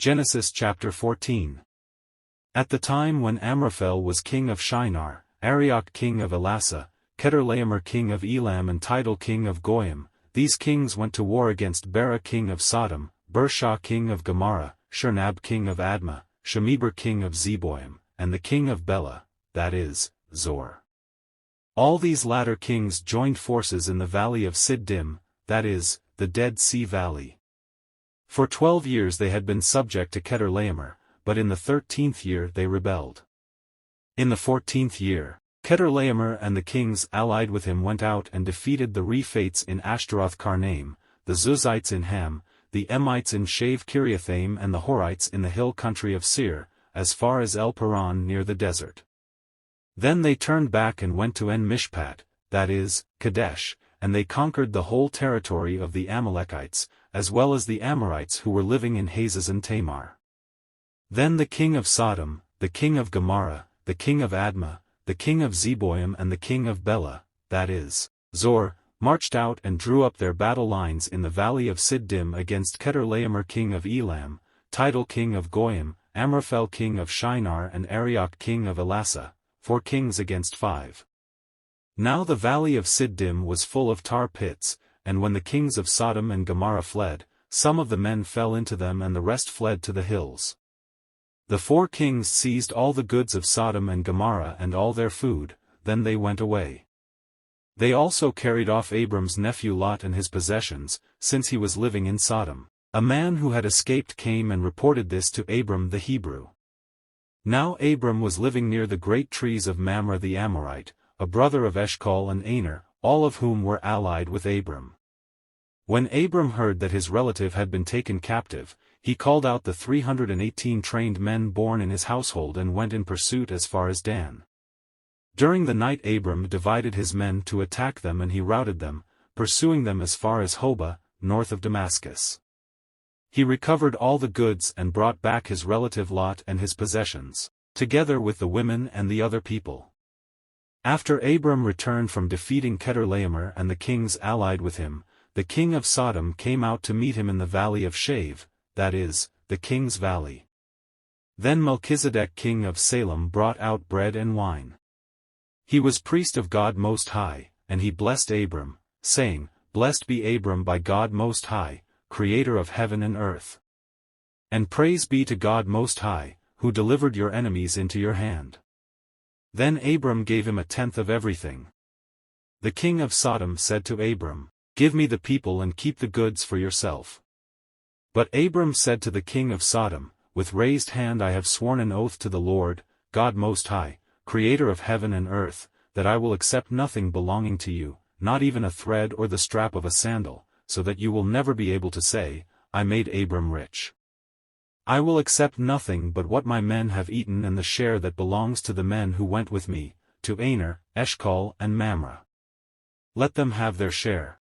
Genesis chapter 14. At the time when Amraphel was king of Shinar, Arioch king of Elasa, Chedorlaomer king of Elam and Tidal king of Goyim, these kings went to war against Bera king of Sodom, Bershah king of Gomorrah, Shernab king of Admah, Shemeber king of Zeboim, and the king of Bela, that is, Zor. All these latter kings joined forces in the valley of Siddim, that is, the Dead Sea Valley. For 12 years they had been subject to Chedorlaomer, but in the 13th year they rebelled. In the 14th year, Chedorlaomer and the kings allied with him went out and defeated the Rephates in Ashtaroth Karnaim, the Zuzites in Ham, the Emites in Shave Kiriathaim and the Horites in the hill country of Seir, as far as El Paran near the desert. Then they turned back and went to En Mishpat, that is, Kadesh, and they conquered the whole territory of the Amalekites, as well as the Amorites who were living in Hazaz and Tamar. Then the king of Sodom, the king of Gomorrah, the king of Admah, the king of Zeboim and the king of Bela, that is, Zor, marched out and drew up their battle lines in the valley of Siddim against Chedorlaomer king of Elam, Tidal king of Goyim, Amraphel king of Shinar and Arioch king of Elasa, 4 kings against 5. Now the valley of Siddim was full of tar pits, and when the kings of Sodom and Gomorrah fled, some of the men fell into them and the rest fled to the hills. The 4 kings seized all the goods of Sodom and Gomorrah and all their food, then they went away. They also carried off Abram's nephew Lot and his possessions, since he was living in Sodom. A man who had escaped came and reported this to Abram the Hebrew. Now Abram was living near the great trees of Mamre the Amorite, a brother of Eshcol and Aner, all of whom were allied with Abram. When Abram heard that his relative had been taken captive, he called out the 318 trained men born in his household and went in pursuit as far as Dan. During the night Abram divided his men to attack them and he routed them, pursuing them as far as Hobah, north of Damascus. He recovered all the goods and brought back his relative Lot and his possessions, together with the women and the other people. After Abram returned from defeating Chedorlaomer and the kings allied with him, the king of Sodom came out to meet him in the valley of Shave, that is, the king's valley. Then Melchizedek king of Salem brought out bread and wine. He was priest of God Most High, and he blessed Abram, saying, Blessed be Abram by God Most High, creator of heaven and earth. And praise be to God Most High, who delivered your enemies into your hand. Then Abram gave him 1/10 of everything. The king of Sodom said to Abram, Give me the people and keep the goods for yourself. But Abram said to the king of Sodom, With raised hand I have sworn an oath to the Lord, God Most High, creator of heaven and earth, that I will accept nothing belonging to you, not even a thread or the strap of a sandal, so that you will never be able to say, I made Abram rich. I will accept nothing but what my men have eaten and the share that belongs to the men who went with me, to Aner, Eshcol and Mamre. Let them have their share.